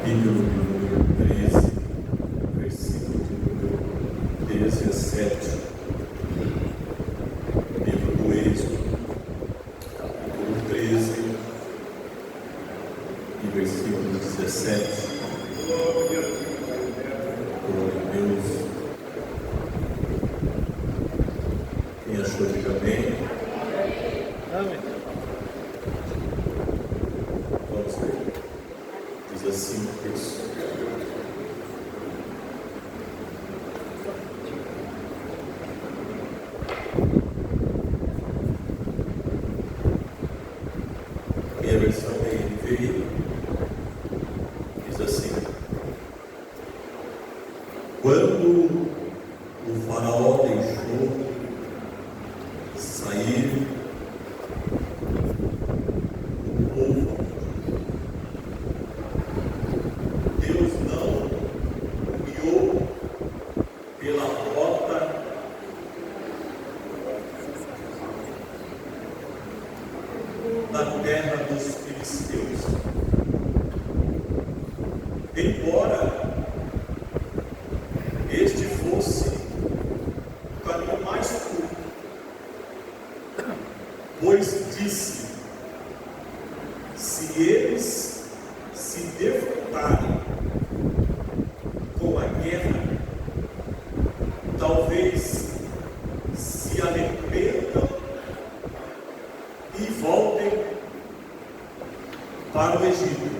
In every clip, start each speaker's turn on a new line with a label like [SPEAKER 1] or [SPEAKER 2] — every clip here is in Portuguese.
[SPEAKER 1] Bíblia no número 13, versículo de número 17, livro do Êxodo, capítulo 13, e versículo 17. Glória a Deus. Quem achou, diga amém.
[SPEAKER 2] Amém.
[SPEAKER 1] Vamos ler. Diz assim o texto. Minha versão é NVI. Diz assim: quando o faraó deixou sair o povo, Deus não guiou pela rota da terra dos filisteus, embora este fosse o caminho mais curto, pois disse: se eles se defrontarem com a guerra, talvez se arrependam e voltem para o Egito.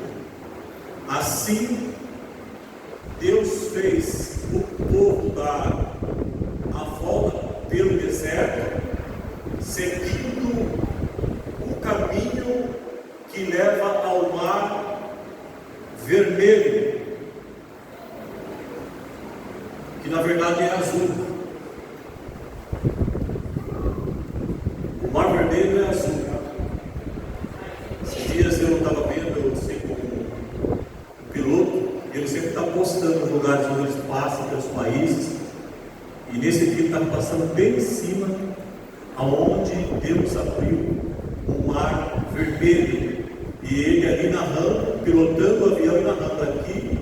[SPEAKER 1] Assim, Deus fez o povo dar a volta pelo deserto, seguindo o caminho que leva ao Mar Vermelho, que na verdade é azul. O Mar Vermelho é azul. Esses dias eu estava vendo, eu sei como um piloto, ele sempre está postando os lugares onde eles passam pelos países, e nesse dia ele está passando bem em cima, aonde Deus abriu o Mar Vermelho, e ele ali narrando, pilotando o avião e narrando aqui,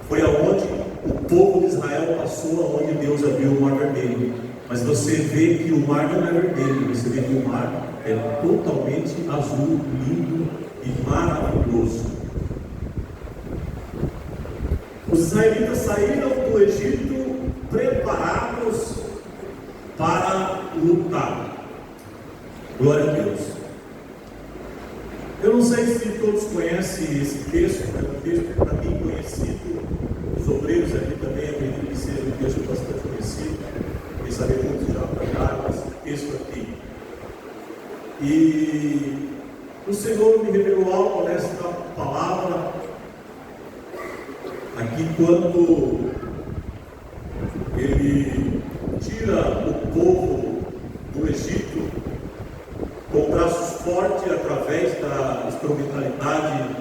[SPEAKER 1] foi aonde o povo de Israel passou, aonde Deus abriu o Mar Vermelho. Mas você vê que o mar não é vermelho, você vê que o mar é totalmente azul, lindo e maravilhoso. Os israelitas saíram do Egito preparados para lutar. Glória a Deus. Eu não sei se todos conhecem esse texto, é um texto para mim conhecido, os obreiros aqui também acredito que seja um texto bastante conhecido, quem sabe muitos já pregaram esse texto aqui. E o Senhor me revelou algo nesta palavra, aqui quando Ele tira o povo do Egito com braços fortes através da instrumentalidade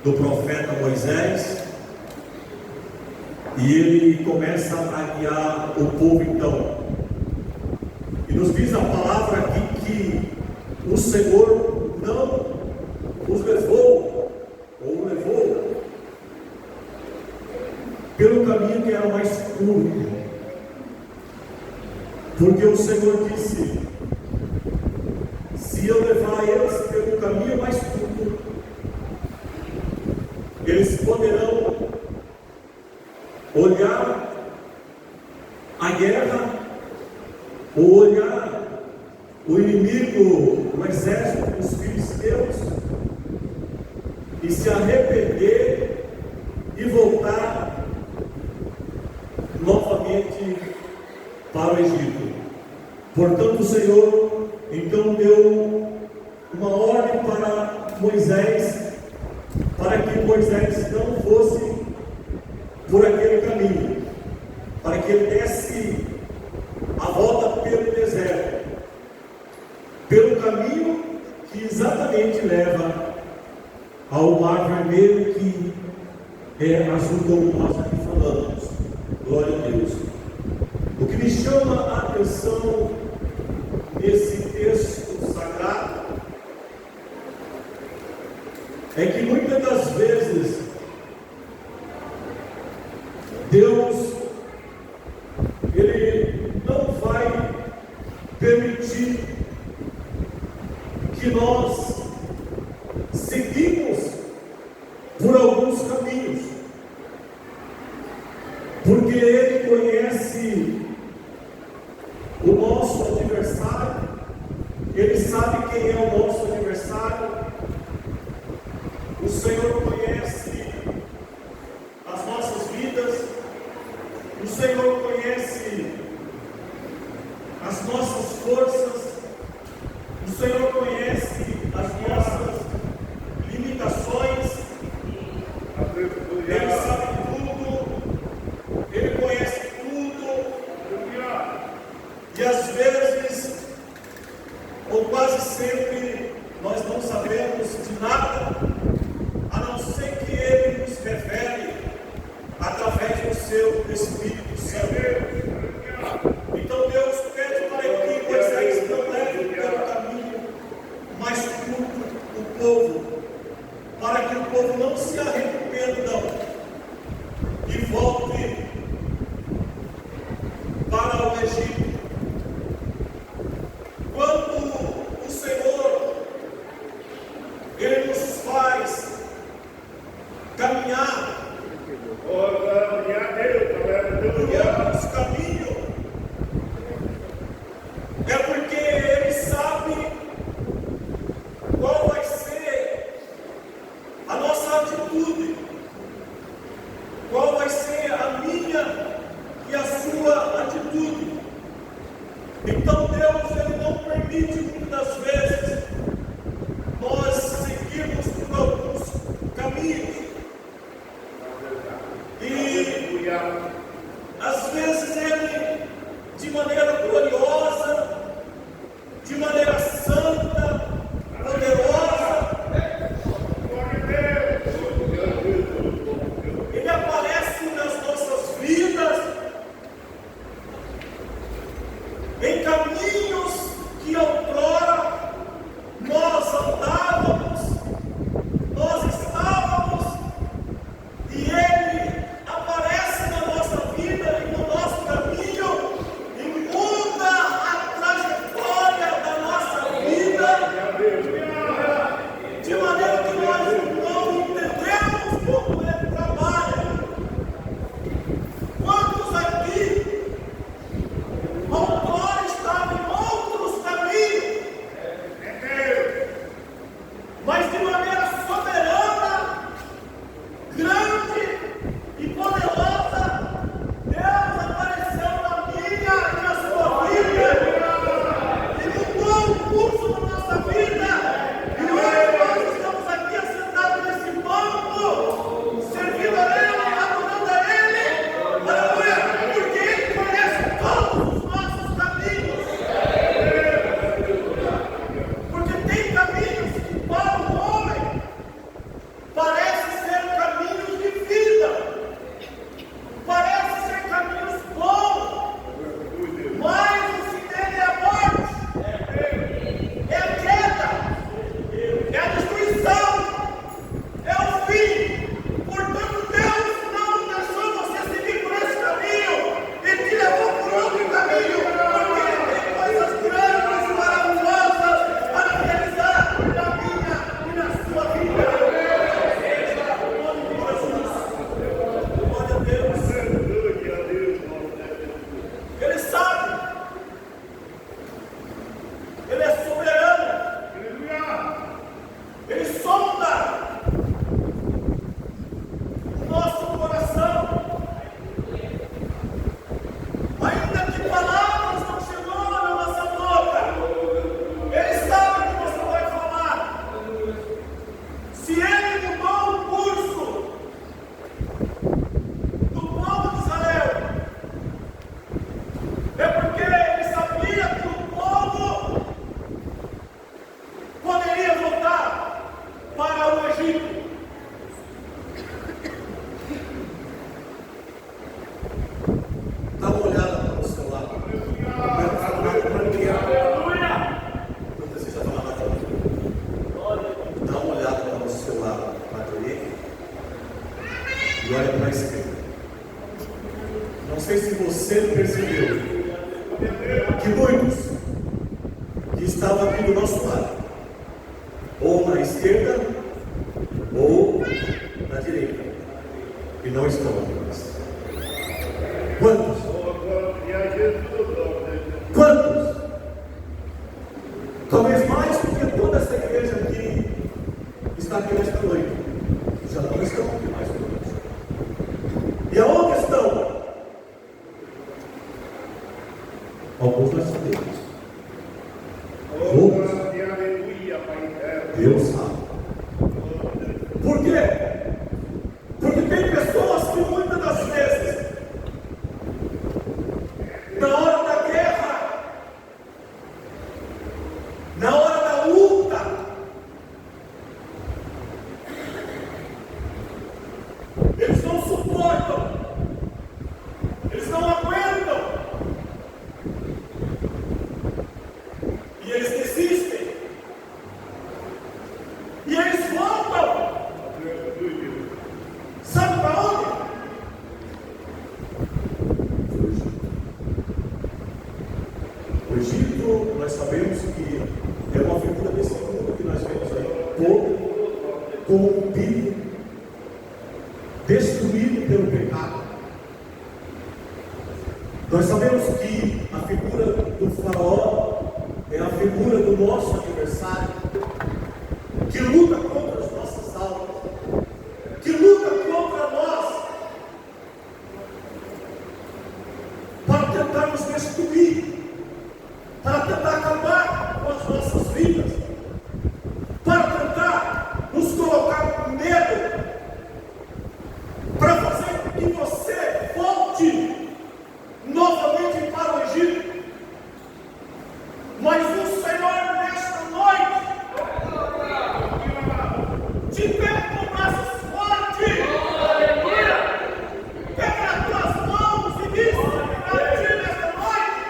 [SPEAKER 1] do profeta Moisés, e ele começa a guiar o povo então. E nos diz a palavra aqui que o Senhor não os levou, ou levou, pelo caminho que era mais curto, porque o Senhor disse: se eu levar eles pelo caminho mais curto, eles poderão olhar a guerra, ou olhar o inimigo, o exército dos filisteus, e se arrepender e voltar novamente para o Egito. Portanto, o Senhor então deu uma ordem para Moisés, para que Moisés não fosse por aquele caminho, para que ele desse a volta pelo deserto, pelo caminho que exatamente leva ao Mar Vermelho, que é azul, como nós aqui falamos. Glória a Deus. O que me chama a atenção nesse texto sagrado é que muitas das vezes Deus, Ele não vai permitir que nós seguimos por alguns caminhos, porque Ele conhece o nosso adversário, Ele sabe quem é o nosso adversário. O Senhor conhece as nossas vidas, o Senhor conhece as nossas forças, o Senhor conhece as nossas limitações. Ele sabe tudo, Ele conhece tudo, e às vezes, ou quase sempre, nós não sabemos de nada, a não ser que Ele nos revele através do seu Espírito Santo. Então Deus pede para que Moisés não leve pelo caminho mais curto o povo, para que o povo não se arrependam e volte para o Egito. Quando o Senhor, Ele nos faz caminhar no caminho, é porque Ele sabe qual vai ser a nossa atitude, qual vai ser a minha e a sua atitude. Então Deus, Ele não permite muitas das vezes nós seguirmos por alguns caminhos. E às vezes Ele, de maneira gloriosa, de maneira santa, poderosa, Ele aparece nas nossas vidas, em caminhos que outrora nós andávamos, nós estávamos, e Ele aparece na nossa vida e no nosso caminho e muda a trajetória da nossa vida, de maneira que nós não entendemos como Ele trabalha. Quantos aqui outrora estavam em outros caminhos, mas de maneira soberana, grande e poderosa, Deus apareceu na minha e na sua vida e mudou o curso da nossa vida. E hoje nós estamos aqui assentados nesse banco, servindo a Ele, adorando a Ele, aleluia, porque Ele conhece todos os nossos caminhos. Porque tem caminhos que para o homem parece ser caminhos de vida, parece ser caminhos bons, mas o fim dele é a morte, é a queda, é a destruição, é o fim. Portanto, Deus não deixou você seguir por esse caminho, Ele te levou por outro caminho, porque Ele tem coisas grandes e maravilhosas para realizar na minha e na sua vida. Em nome de Jesus. Glória a Deus. Ele sabe, Ele é soberano, Ele sonda o nosso coração. Ainda que palavras não chegou na nossa boca, Ele sabe o que você vai falar. Se Ele mudou o curso do povo de Israel, é porque Ele sabia que o povo poderia voltar para o Egito. Dá uma olhada para o seu lado. Não precisa falar nada. Dá uma olhada para o seu lado, para ele, e olha para a esquerda. Não sei se você percebeu que muitos que estavam aqui do nosso lado, ou na esquerda, ou na direita, e não estão aqui mais. Quantos? Quantos? Talvez mais porque toda essa igreja aqui está aqui nesta noite. Já não estão aqui mais conosco. E aonde estão? Alguns nós sabemos. Outros, Deus sabe. Por quê? Porque tem pessoas que muitas das vezes, na hora da guerra, na hora da luta, eles não suportam, eles não aguentam, e eles desistem, e eles voltam. Sabe para onde? O Egito, nós sabemos que é uma figura desse mundo que nós vemos aí, todo corrompido, destruído pelo pecado. Nós sabemos que a figura do faraó é a figura do nosso adversário, que luta contra as nossas almas, que luta contra nós, para tentar nos destruir, para tentar acabar com as nossas vidas, para tentar nos colocar com medo, para fazer com que você volte novamente para o Egito. Mas o Senhor, nesta noite, te pega com braços fortes, pega nas tuas mãos e diz para ti nesta noite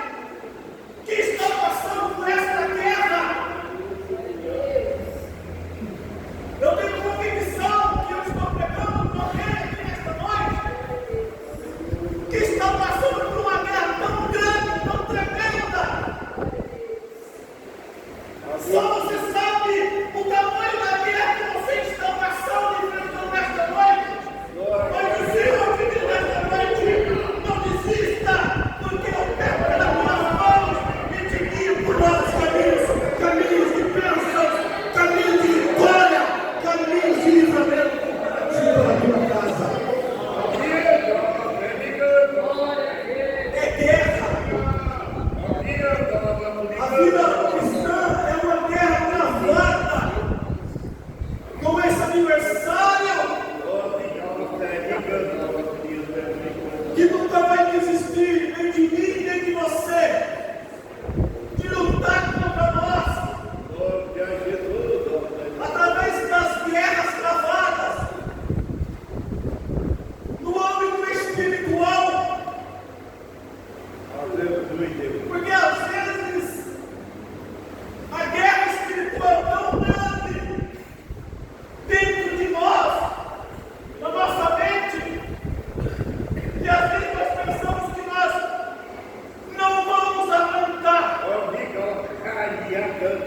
[SPEAKER 1] que está passando por esta guerra. Eu tenho convicção que eu estou pegando com alguém aqui nesta noite que está passando por uma guerra tão grande, tão tremenda. Só você sabe o tamanho da guerra que vocês estão passando e enfrentando nesta noite. Mas o Senhor te diz nesta noite: não desista, porque eu pego pelas minhas mãos e te guio por novos caminhos, caminhos de bênçãos, caminhos de vitória, caminhos de livramento. Diga na tua casa. É guerra. A vida cristã é uma guerra travada com esse adversário que nunca vai desistir nem de mim nem de você de lutar contra nós através das guerras travadas no âmbito espiritual, porque às vezes a guerra espiritual é tão grande dentro de nós, na nossa mente, que às vezes nós pensamos que nós não vamos aguentar,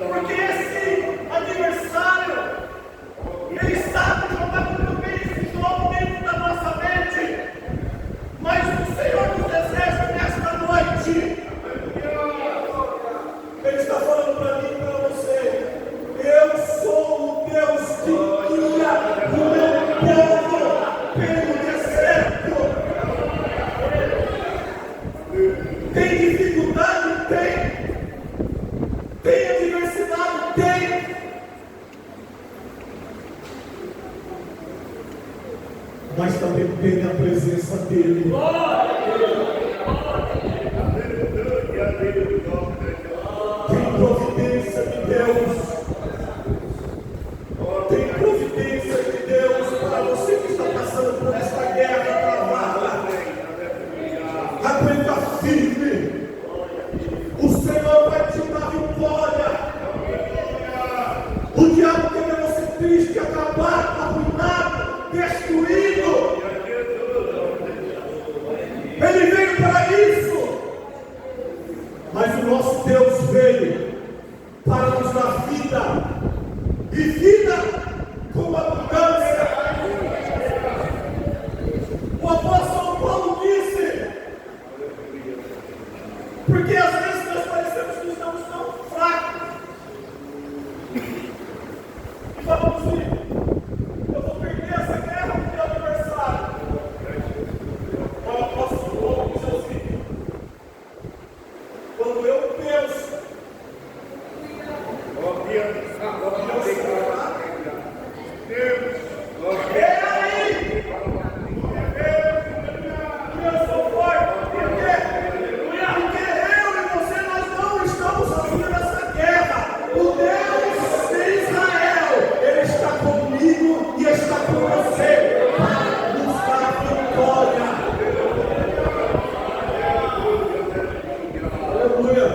[SPEAKER 1] porque esse adversário, ele sabe jogar muito bem esse jogo dentro da nossa mente, mas o Senhor nos deseja nesta noite. Ele está falando para mim e para você: eu sou o Deus que guia o meu povo pelo deserto. Tem dificuldade? Tem. Tem adversidade? Tem. Mas também tem a presença dele. Tem providência de Deus. Tem providência de Deus para você que está passando por esta guerra travada. Aguenta firme. O Senhor vai te dar vitória. O diabo quer ver você triste, acabado, arruinado, destruído. Ele veio vitória. Aleluia.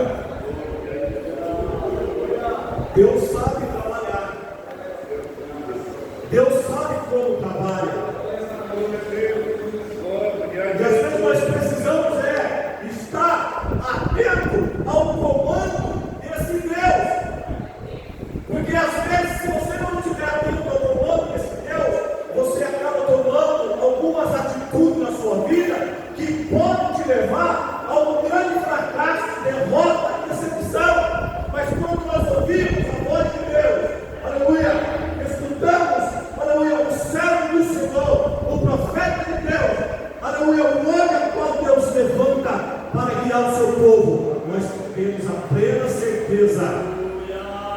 [SPEAKER 1] Deus sabe trabalhar. Deus sabe como trabalha. E às vezes nós precisamos estar atento ao comando desse Deus. Porque às vezes, se você não estiver atento ao comando desse Deus, você acaba tomando algumas atitudes na sua vida que podem te levar a um grande fracasso, derrota e decepção. Mas quando nós ouvimos a voz de Deus, aleluia, escutamos, aleluia, o servo do Senhor, o profeta de Deus, aleluia, o nome a qual Deus levanta para guiar o seu povo, nós temos a plena certeza,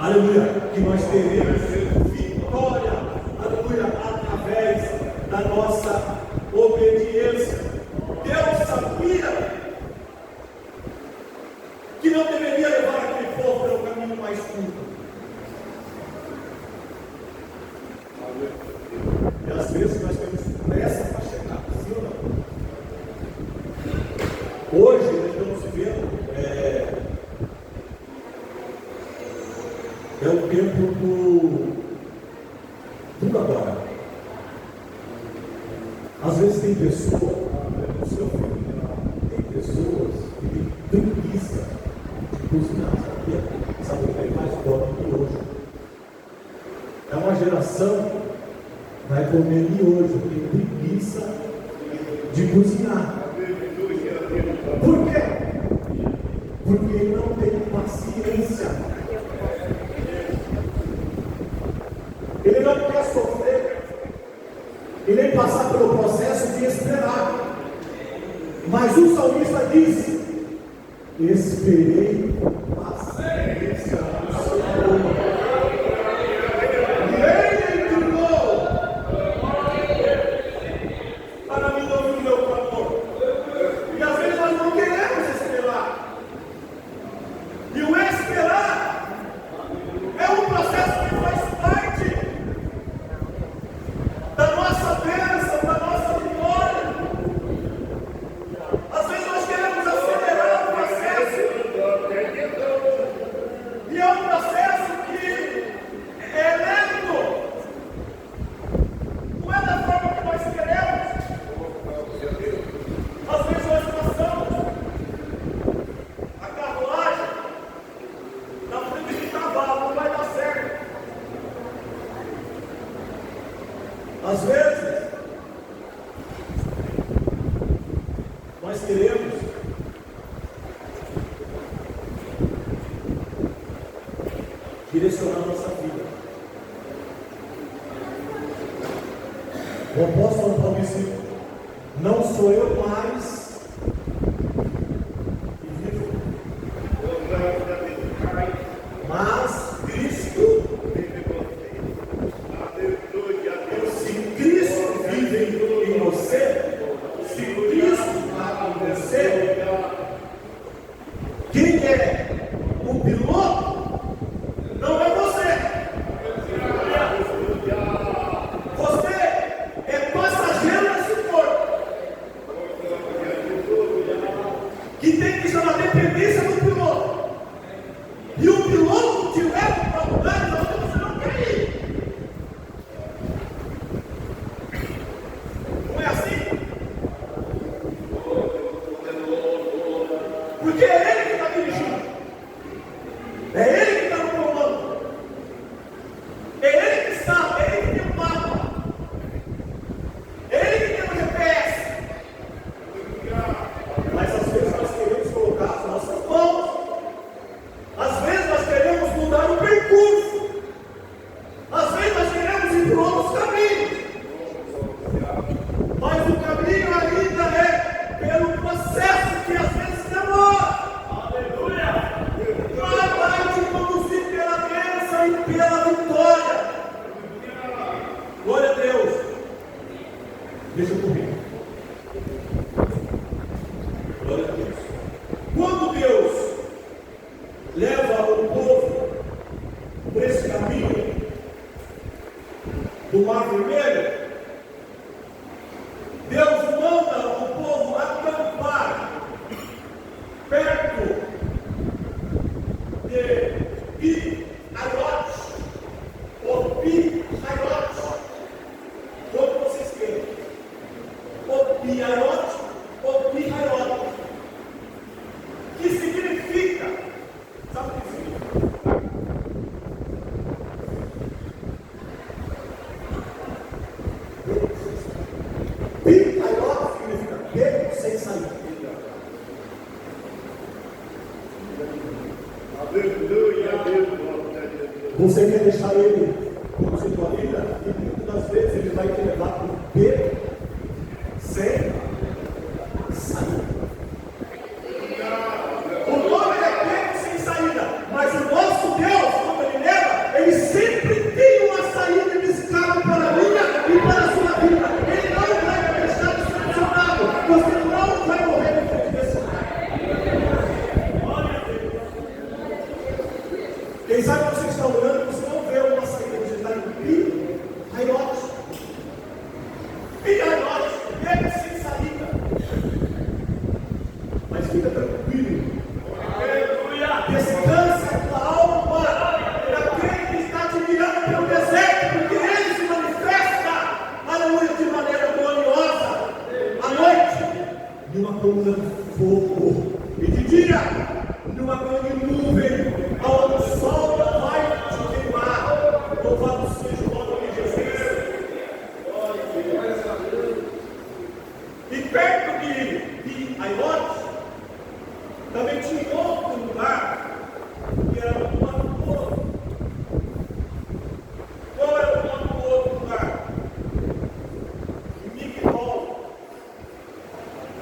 [SPEAKER 1] aleluia, que nós teremos vitória, aleluia, através da nossa obediência. Deus sabia que não deveria levar aquele povo pelo caminho mais curto. E às vezes nós temos pressa para chegar, sim ou não? Hoje nós estamos vivendo é o tempo do agora. Às vezes tem pessoas, tem pessoas que têm preguiça de cozinhar, sabe o que é mais pobre que hoje? É uma geração que vai comer miojo, tem preguiça de cozinhar. Por quê? Porque ele não tem paciência. Ele não quer sofrer e nem passar pelo processo de esperar. Mas o salmista disse: esperei paciência no Senhor. E ele entrou para me ouvir o meu clamor. E às vezes nós não queremos esperar. E o esperar é um processo que faz parte da nossa bênção, da nossa vitória. Às vezes nós queremos acelerar o processo. E é um processo que é lento. Não é da forma que nós queremos. Às vezes nós passamos a carruagem na frente de cavalo, não vai dar certo. Às vezes nós queremos direcionar a nossa vida. O apóstolo Paulo disse: não sou eu mais que vivo, mas Cristo. Se Cristo vive em você, se Cristo está em você, quem é o piloto não é você. Você é passageiro nesse corpo, que tem que estar na dependência do piloto. E o piloto te leva para lugares onde você não quer ir. Não é assim? Porque é ele que está dirigindo. É ele que está no comando. É ele que sabe, é ele que tem o mapa. É ele que tem o GPS. Mas às vezes nós queremos colocar as nossas mãos. Às vezes nós queremos mudar o percurso. Às vezes nós queremos ir por outros caminhos. Mas o caminho ainda é pelo processo que às vezes demora. Mas vai te conduzir pela bênção e pela vitória. Glória a Deus. Deixa comigo. Glória a Deus. Quando Deus leva o povo por esse caminho do Mar Vermelho, Deus não Piaiote ou Piaiote, que significa, sabe o que significa? Piaiote significa beco sem saída. Você quer deixar ele conduzir tua vida, e muitas das vezes ele vai te levar para um beco sem saída. O nome é beco sem saída, mas o nosso Deus, quando ele leva, ele sempre tem uma saída de escape para a minha e para a sua vida. Ele não vai deixar decepcionado. Você não vai morrer em frente desse cara. Quem sabe você está orando, você não vê uma saída, você está em Piaiote. Piaiote, beco sem saída. Mas fica tranquilo. Descansa a tua alma daquele que está te guiando pelo deserto, porque ele se manifesta, aleluia, de maneira gloriosa, à noite, numa coluna de fogo, e de dia, numa grande nuvem, aonde o sol não vai te queimar. Louvado seja o nome de Jesus. E perto de Piaiote, também tinha outro lugar, que era o nome do outro. Qual era o nome do outro lugar? Migdol.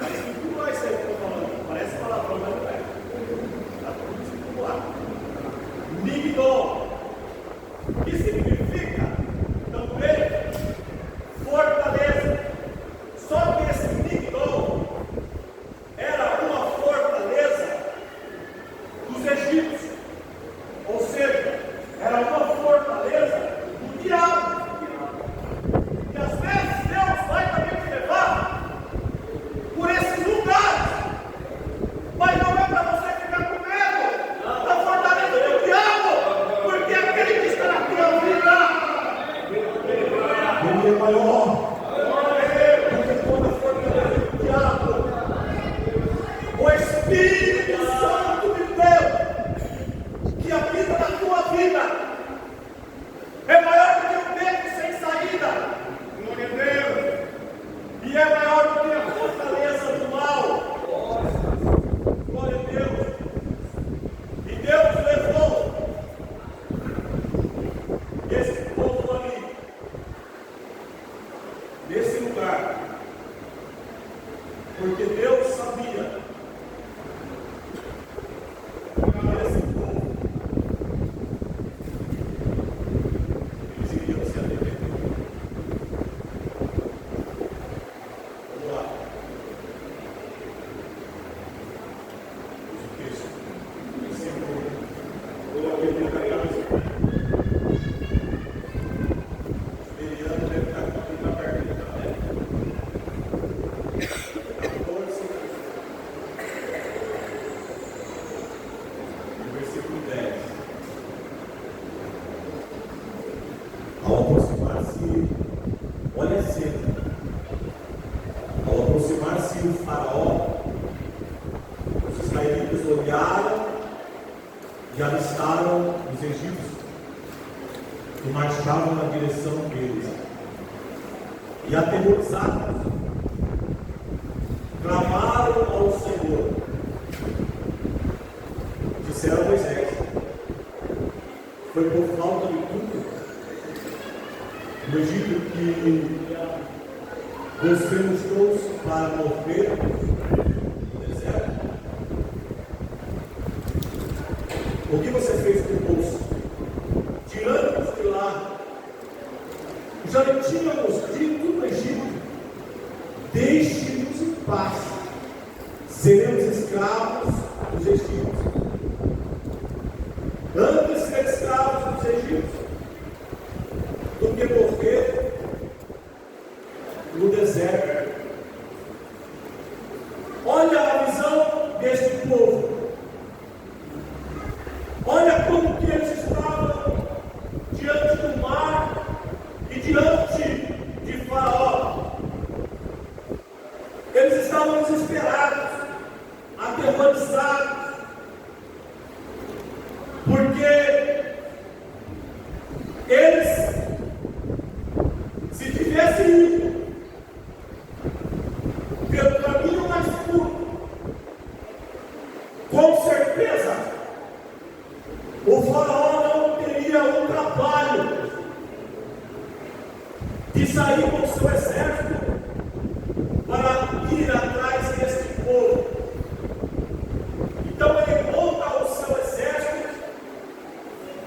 [SPEAKER 1] Não vai ser o que eu estou falando, parece palavrão, mas não é. Está tudo estipulado. Migdol, que significa também fortaleza. Só que esse Migdol era uma fortaleza dos egípcios, ou seja, era uma fortaleza do diabo. E às vezes Deus vai também te levar por esses lugares, mas não é para você ficar com medo da fortaleza do diabo, porque aquele que está na tua vida, ele é maior. O Espírito Santo de Deus, que habita na tua vida, é maior do que o beco sem saída. Glória a Deus. E é maior do que a fortaleza do mal. Glória a Deus. E Deus levou esse povo ali, nesse lugar, porque Deus sabia que esse povo, eles iriam se arrepender. Vamos lá. Diz o texto. Ou aquele que caiu Miriam deve estar com a pergunta, né? 14, versículo 10. Ao aproximar-se, olha a cena. Ao aproximar-se o faraó, os israelitas olharam e avistaram os egípcios que marchavam na direção deles. E aterrorizados, clamaram ao Senhor. Disseram a Moisés: foi por falta de tudo no Egito que você nos trouxe para morrer no deserto? O que você fez conosco? Tirando-nos de lá. Já tínhamos dito no Egito: deixe-nos em paz, seremos escravos dos egípcios. Antes ser escravos dos egípcios do que morrer no deserto. Olha a visão deste povo. Olha como que eles estavam diante do mar e diante de Faraó. estavam desesperados, aterrorizados, porque eles, se tivessem ido pelo caminho mais curto, com certeza o faraó não teria o trabalho de sair com o seu exército para ir atrás deste povo. Então ele monta o seu exército,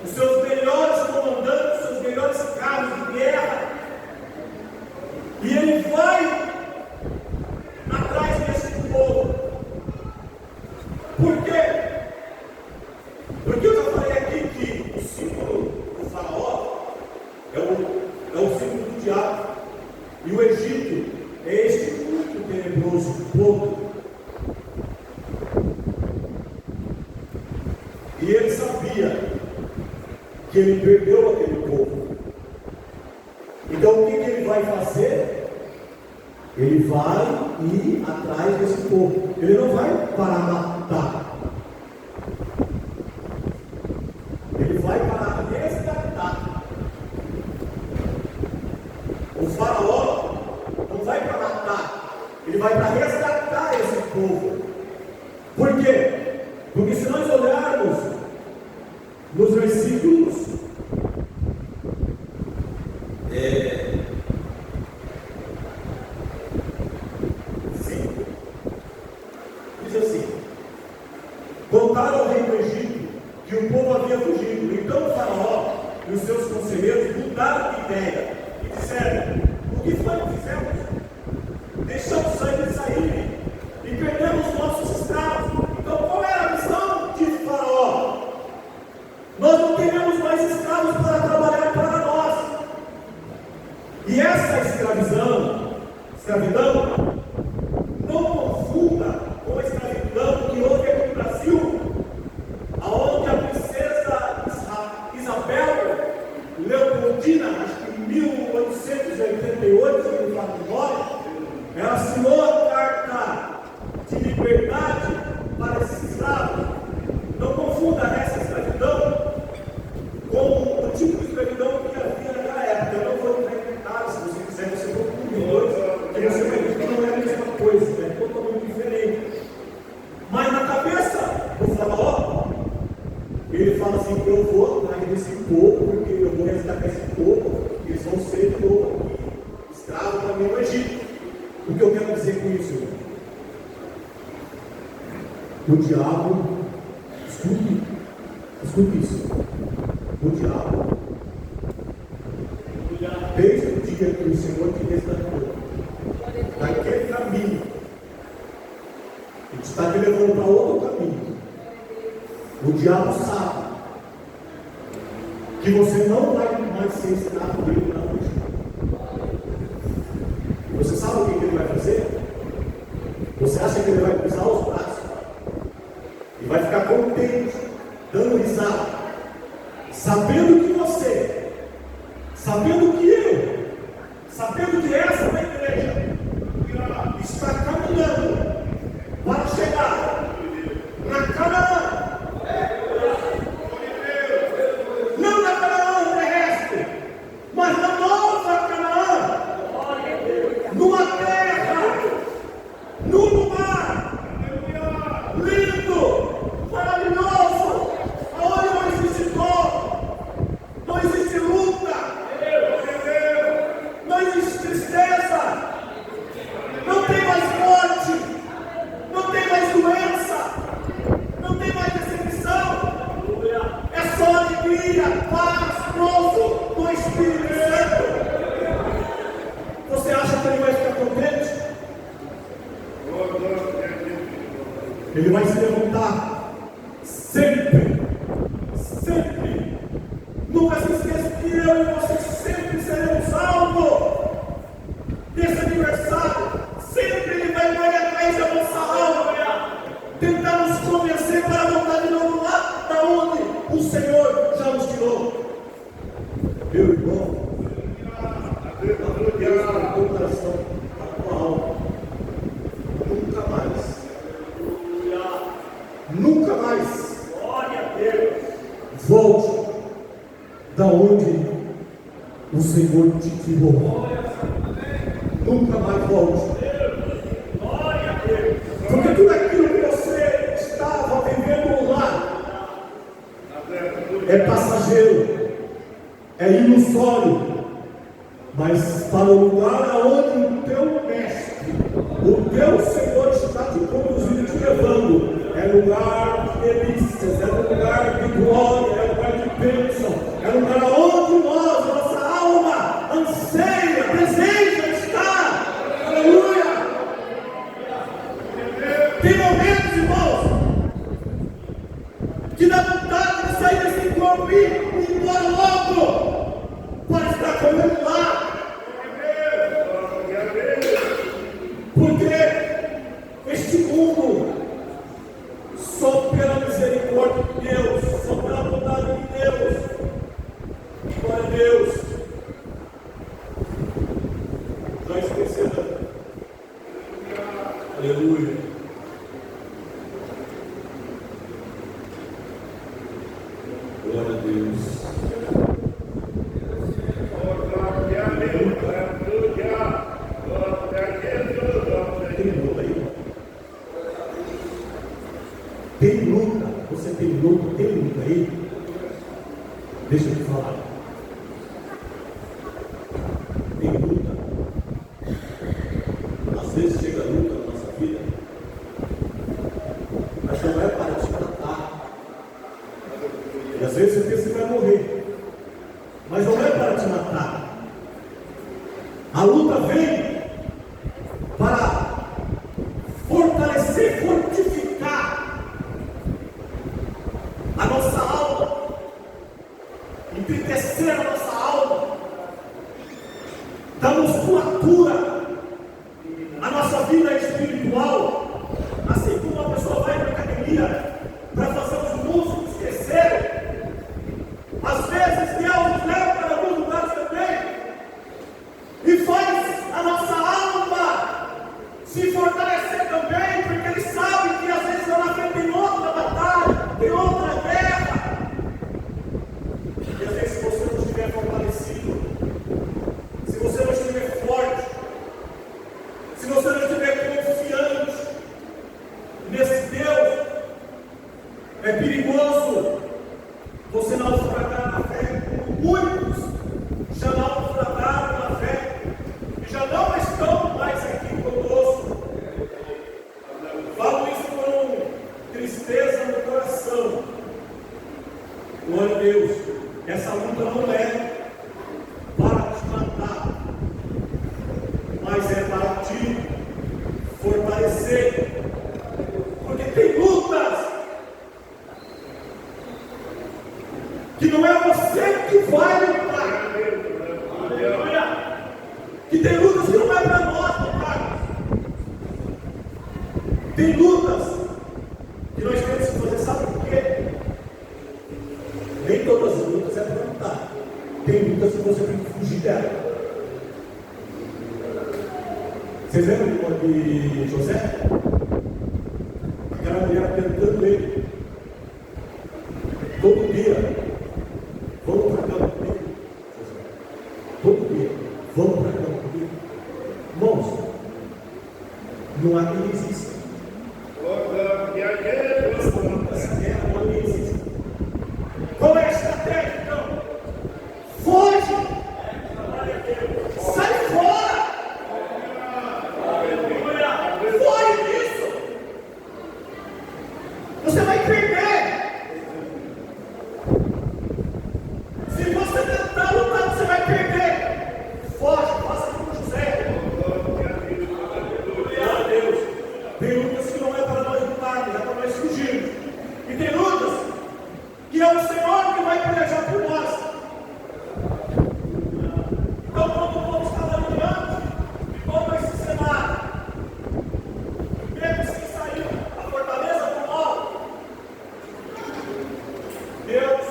[SPEAKER 1] os seus melhores comandantes, os seus melhores carros de guerra, e ele vai atrás desse povo. Por quê? Porque eu já falei aqui que o símbolo do faraó é o símbolo do diabo, e o Egito é este muito tenebroso povo. E ele sabia que ele perdeu aquele povo. Então o que ele vai fazer? Ele vai ir atrás desse povo. Ele não vai para matar. Ele vai para resgatar. O faraó não vai para matar. Ele vai para resgatar esse povo. Por quê? Porque se nós olharmos nos versículos 5, diz assim: contaram ao rei do Egito que o povo havia fugido. Então o faraó e os seus conselheiros mudaram de ideia e disseram: o que foi que fizemos? Deixamos sangue sair e perdemos nossos escravos. Então qual era a missão de faraó? Nós não teremos mais escravos para trabalhar para nós. E essa escravidão, não confunda com a escravidão que houve aqui no Brasil, aonde a princesa Isabel Leopoldina, acho que em 1888, se não me falo de memória, ela assinou a carta de liberdade para esses escravos. Não confunda essa escravidão com o tipo de escravidão que havia naquela época. Eu não vou entrar em detalhes, se você quiser, você procura depois, que você vai ver que não é a mesma coisa, é totalmente diferente. Mas na cabeça do faraó, ele fala assim: eu vou atrás desse povo, porque eu vou resgatar esse povo, eles vão ser de novo aqui, escravos para mim no Egito. O que eu quero dizer com isso, irmão? O diabo, escute isso. O diabo, desde o dia que o Senhor te resgatou daquele caminho, ele está te levando para outro caminho. O diabo sabe que você não vai mais ser escravo dele na noite. Você sabe o que ele vai fazer? Você acha que ele vai cruzar os braços e vai ficar contente, dando risada, sabendo que você, sabendo que eu, sabendo que essa igreja está caminhando para chegar na Canaã, não na Canaã terrestre, mas na nova Canaã, numa terra, num lugar lindo, maravilhoso, onde não existe dor, não existe luta, não existe tristeza, não tem mais morte, não tem mais doença, não tem mais decepção, é só alegria, paz, gozo do Espírito Santo. Você acha que ele vai ficar contente? Ele vai se levantar sempre, sempre. Nunca se esqueça que eu e você sempre seremos alvo desse aniversário. Sempre ele vai atrás da nossa alma, tentar nos convencer para voltar de novo lá da onde o Senhor já nos tirou. Meu irmão, Deus para o teu coração, para a tua alma. Nunca aonde o Senhor te tirou. Nunca mais volte. Porque tudo aquilo que você estava vivendo lá é passageiro, é ilusório. Mas para o lugar aonde o teu mestre, o teu Senhor está te conduzindo, te levando, é lugar de delícias, é lugar de glória, é lugar de bênção, é lugar aonde nós, nossa alma, anseia, deseja estar. Aleluia! Tem momentos, irmãos, que dá vontade de sair desse corpo e ir embora logo para estar com ele lá. Porque este mundo, só pela misericórdia de Deus, só pela bondade de Deus, glória a Deus, já esqueceram. Aleluia. Glória a Deus. Tem luta, você tem luta aí? Deixa eu te falar. Tem luta. Às vezes chega a luta na nossa vida, mas não é para te matar. E às vezes você pensa que vai morrer, mas não é para te matar. A luta vem para fortalecer, fortificar a nossa alma, enriquecer a nossa alma, da musculatura, a nossa vida espiritual. Assim como uma pessoa vai para a academia para fazer os músculos crescerem, às vezes Deus nos leva para alguns lugares também e faz a nossa alma se fortalecer também, porque Ele sabe que às vezes lá na frente tem outra batalha, tem outra guerra. E às vezes, se você não estiver fortalecido, se você não estiver forte, se você não estiver confiante nesse Deus, é perigoso você naufragar na fé. Muitos já naufragaram na fé e já não estão mais aqui conosco. Falo isso com tristeza no coração. Glória a Deus. Essa luta não é para te matar, mas é para te fortalecer. Porque tem lutas que não é você que vai lutar. Aleluia. Que tem lutas que não é para nós lutar. Tem lutas que nós temos que fazer, sabe por quê? Nem todas as lutas é para lutar. Tem lutas que você tem que fugir dela. Vocês lembram de José? Aquela mulher tentando ele. Todo dia. Vamos para a cama comigo, José. Todo dia. Vamos para a cama comigo. Irmãos, não há quem exista. Essa guerra não existe. Qual é a estratégia, então? Foge! Sai fora! Foge disso! Você vai perder! Se você tentar lutar, você vai perder! Foge, faça como José! Glória a Deus! Tem lutas que não é para nós lutarmos, é para nós fugirmos. E tem lutas que é o Senhor que vai pelejar por nós. Então, quando o povo estava adiante, e como esse cenário, mesmo sem sair a fortaleza do mal, Deus,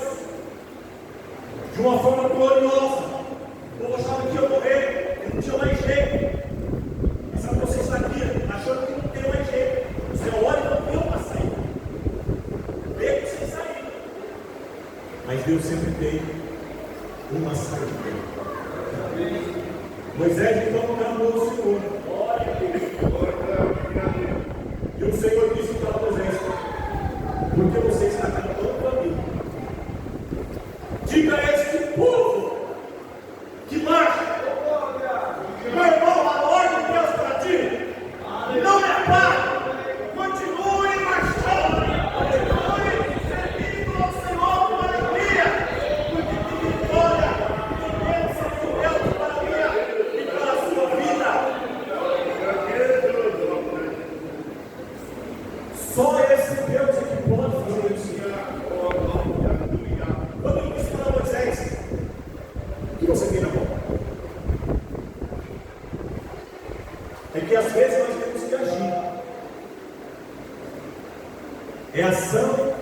[SPEAKER 1] de uma forma gloriosa, o povo achava que ia morrer, que não tinha mais jeito. Mas sabe, você está aqui achando que não tem mais jeito. Você olha e não tem uma saída. Beco sem saída. Mas Deus sempre tem uma saída. Moisés então clamou ao Senhor. E o Senhor disse para Moisés: porque você está clamando a mim, diga a este povo que marcha. Meu irmão, a ordem de Deus para ti não é para. Continue marchando, continue servindo ao Senhor com alegria, porque tem vitória, tem bênção de Deus para a minha e para a sua vida. Só esse Deus é que pode fazer isso. Quando eu disse para Moisés: o que você tem na mão? É que às vezes nós temos que agir. É ação.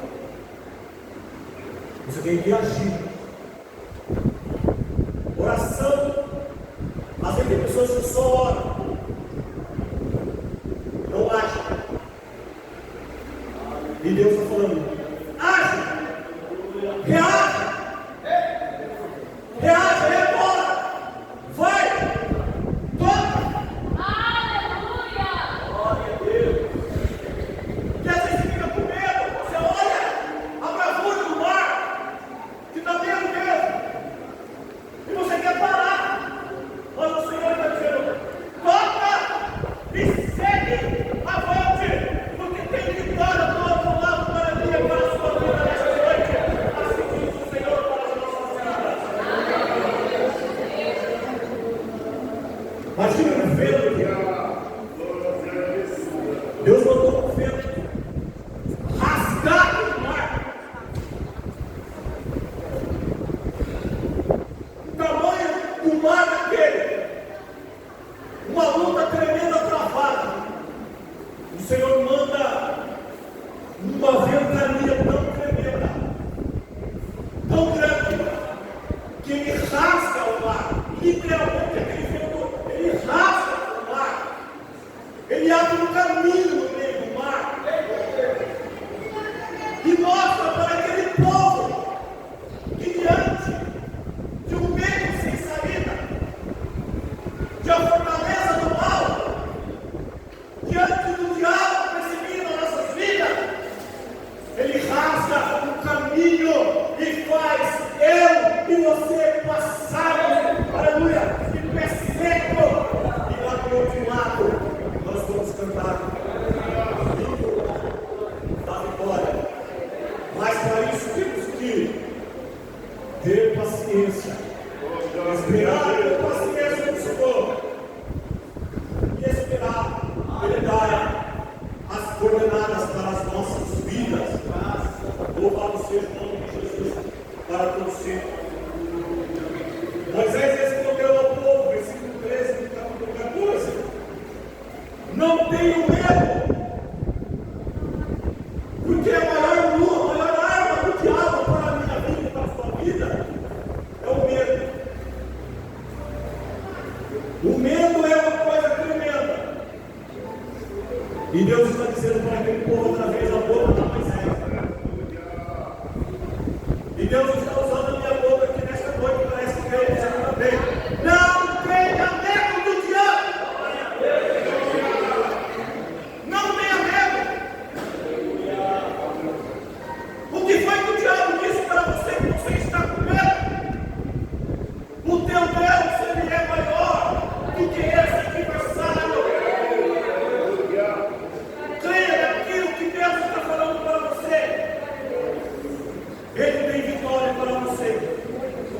[SPEAKER 1] Você tem que agir. Oração. Às vezes tem pessoas que só oram, não agem. E Deus está falando: age, reage, reage, é agora, vai, toca. Aleluia! Glória a Deus. Que às vezes você fica com medo, você olha a bravura do mar, que está dentro mesmo, e você quer parar, mas o Senhor está dizendo: toca e segue avante, porque tem vitória do outro lado para mim e para a sua vida nesta noite. Assim diz o Senhor para as nossas vidas. Imagina um vento. Deus mandou um vento rasgar o mar. O tamanho do mar daquele. Uma luta tremenda travada. O Senhor manda uma ventania tão tremenda, tão grande, que ele rasga o mar. Literalmente aquele vento, ele rasga o mar. Ele abre um caminho no meio do mar e mostra para aquele povo que diante de um beco sem saída, de uma fortaleza do mal, diante do diabo perseguindo nossas vidas, ele rasga um caminho e faz eu e você passarmos, aleluia, de pé seco, e lá do outro lado nós vamos cantar da vitória. Mas para isso temos que ter paciência, esperar ter paciência no Senhor e esperar Ele dar as coordenadas para as nossas vidas. Louvado seja o nome de Jesus para todos sempre. Moisés respondeu ao povo, versículo 13 do capítulo 14: não tenho medo, porque a maior arma do diabo para a minha vida e para a sua vida é o medo. O medo é uma coisa tremenda. E Deus está dizendo para aquele povo através da boca de Moisés. E Deus está usando a minha boca aqui nesta noite para essa igreja também. Não tenha medo do diabo. Não tenha medo. O que foi que o diabo disse para você que você está com medo? O teu Deus, ele é maior do que esse adversário. Creia naquilo que Deus está falando para você. Ele tem vitória para você.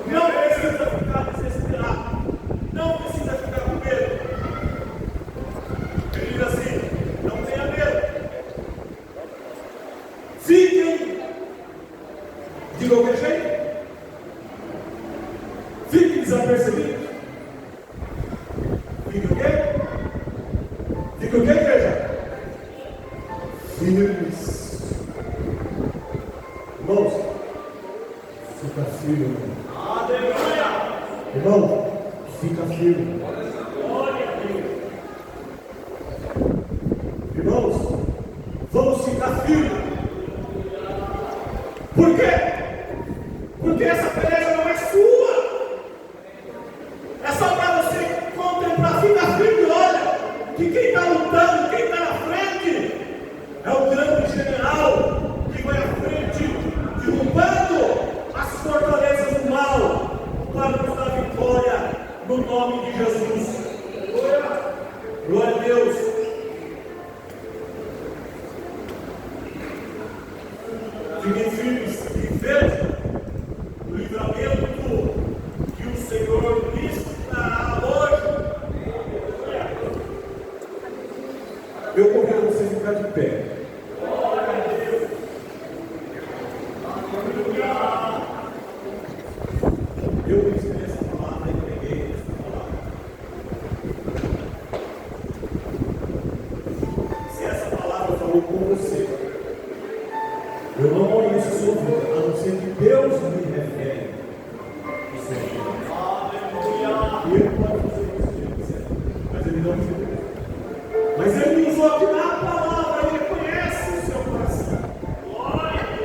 [SPEAKER 1] Não precisa ficar desesperado. Não precisa ficar com medo. Ele diz assim: não tenha medo. Fiquem de qualquer jeito. Fiquem desapercebidos. Fiquem o quê? Fiquem o quê, igreja? Firmes. Irmãos, fica firme. Aleluia! Irmão, fica firme. Glória a Deus. Irmãos, vamos ficar firmes. Por quê? Porque essa peleja não é sua. é o grande general que vai à frente, derrubando as fortalezas do mal, para nos dar vitória no nome de Jesus. Glória a Deus. Fiquem firmes e vejam o livramento que o Senhor lhes dará hoje. Eu convido você a ficar de pé. Eu recebi essa palavra e preguei essa palavra. Se essa palavra falou com você, eu não conheço a sua vida, a não ser que Deus me refere. E Ele pode fazer isso se Ele quiser, mas Ele não me refere. Mas Ele me usou aqui na palavra, Ele conhece o seu coração.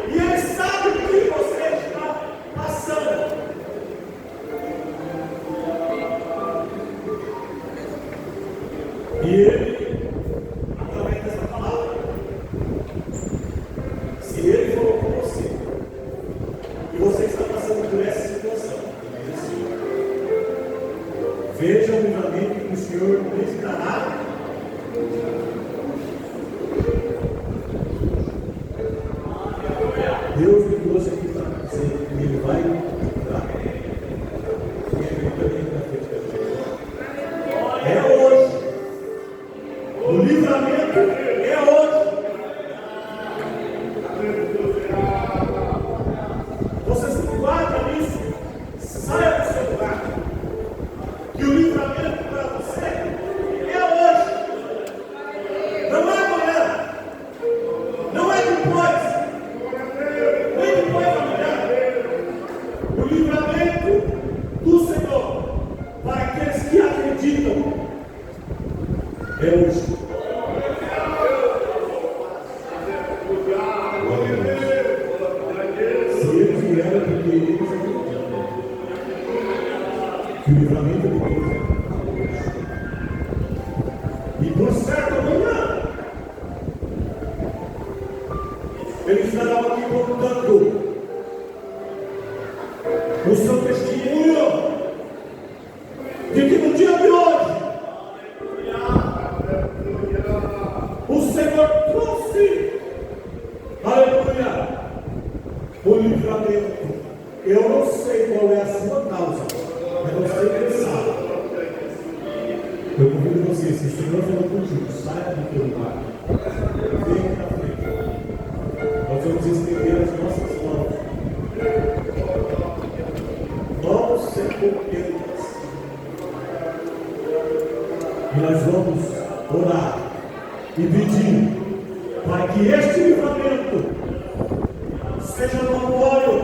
[SPEAKER 1] E Ele sabe o que você está passando. E Ele, através dessa palavra, se Ele falou com você, e você está passando por essa situação, veja o livramento que o Senhor lhes dará. Deus me trouxe aqui para dizer que Ele vai dar. E Ele também na frente da gente. É hoje. O livramento é hoje. Você se guarda nisso. Saia do seu lugar. Que o livramento para você é hoje. Não é amanhã. Não é depois. Nem depois da manhã. O livramento do Senhor para aqueles que acreditam é hoje. Se eles vieram porque eles acreditam que o livramento de Deus é hoje. E por certo amanhã eles estarão aqui contando o seu testemunho de que no dia de hoje o Senhor trouxe, aleluia, o livramento. Eu não sei qual é a sua causa, mas eu sei que Ele sabe. Eu convido você, se o Senhor falou contigo, saia do teu lugar, vem aqui na frente. Nós vamos estender as nossas mãos sem coqueiras, e nós vamos orar e pedir para que este livramento seja notório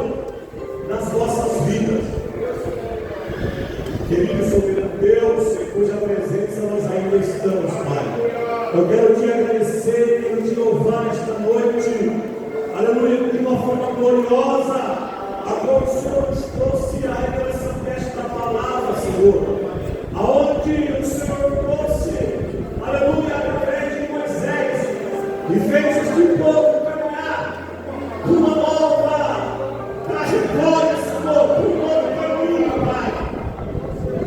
[SPEAKER 1] nas vossas vidas. Querido e soberano Deus, em cuja presença nós ainda estamos, Pai. Eu quero te agradecer, quero te louvar esta noite, aleluia, de uma forma gloriosa, a qual o Senhor nos trouxe a revelação desta palavra, Senhor. Aonde o Senhor trouxe, aleluia, através de Moisés, e fez este povo caminhar por uma nova trajetória, Senhor, por um novo caminho, Pai.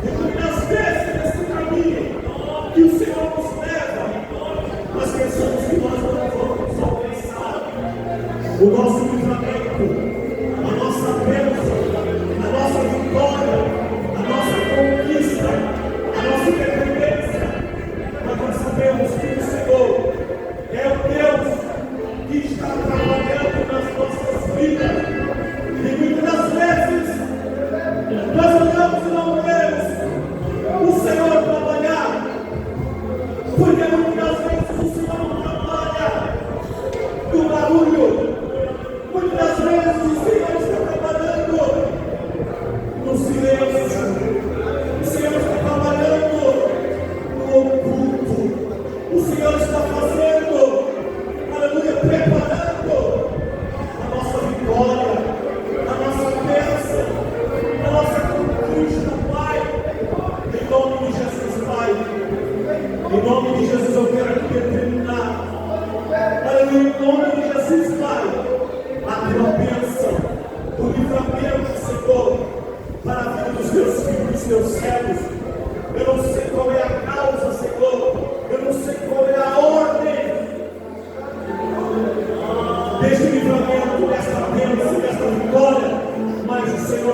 [SPEAKER 1] E muitas vezes nesse caminho que o Senhor nos leva, nós pensamos que nós não vamos alcançar o nosso livramento, a nossa bênção, a nossa vitória, a nossa conquista, a nossa independência. Mas nós sabemos que o Senhor é o Deus que está trabalhando nas nossas vidas. E muitas vezes nós olhamos e não vemos o Senhor trabalhar, porque muitas vezes o Senhor não trabalha no barulho, muitas vezes o Senhor está trabalhando no silêncio, o Senhor está trabalhando no oculto, o Senhor está fazendo, aleluia, preparando a nossa vitória, a nossa bênção, a nossa conquista, Pai, em nome de Jesus, Pai, em nome de Jesus eu quero aqui terminar, aleluia,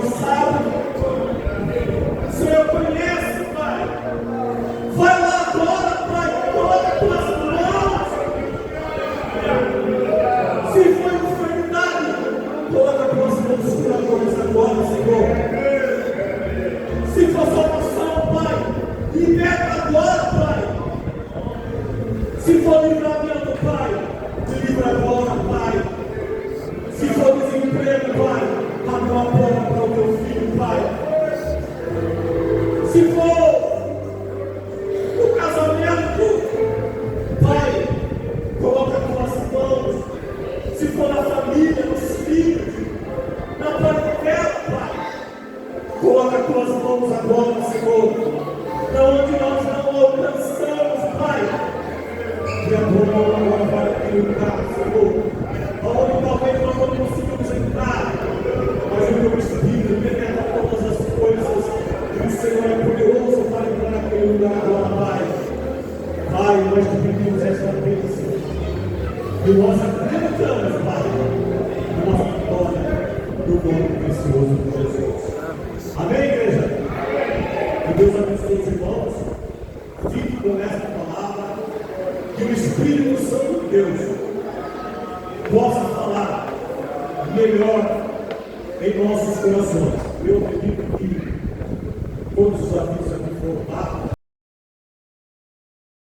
[SPEAKER 1] cansado. Senhor, eu conheço, Pai. Vai lá agora, Pai, coloca as tuas mãos. Se foi enfermidade, coloca as tuas mãos curadoras agora, Senhor. Se for salvação, Pai, liberta agora, Pai. Se for livramento, Pai, me livra agora, Pai. Se for desemprego, Pai, abre uma porta para o teu filho, Pai. Se for no casamento, Pai, coloca as tuas mãos. Se for na família, nos filhos, na parentela, Pai, coloca as tuas mãos agora, Senhor. Da onde nós não alcançamos, Pai, e a tua mão agora vai aquele lugar, Senhor. Aonde talvez nós não consigamos entrar, mas o teu Espírito penetra todas as coisas, e o Senhor é poderoso para entrar naquele lugar agora, Pai. Pai, nós te pedimos esta bênção, e nós acreditamos, Pai, na nossa vitória, no nome precioso de Jesus. Amém, igreja? Que Deus abençoe os irmãos, fique com esta palavra, que o Espírito Santo de Deus possa falar melhor em nossos corações. Eu acredito que todos os avisos aqui foram dados.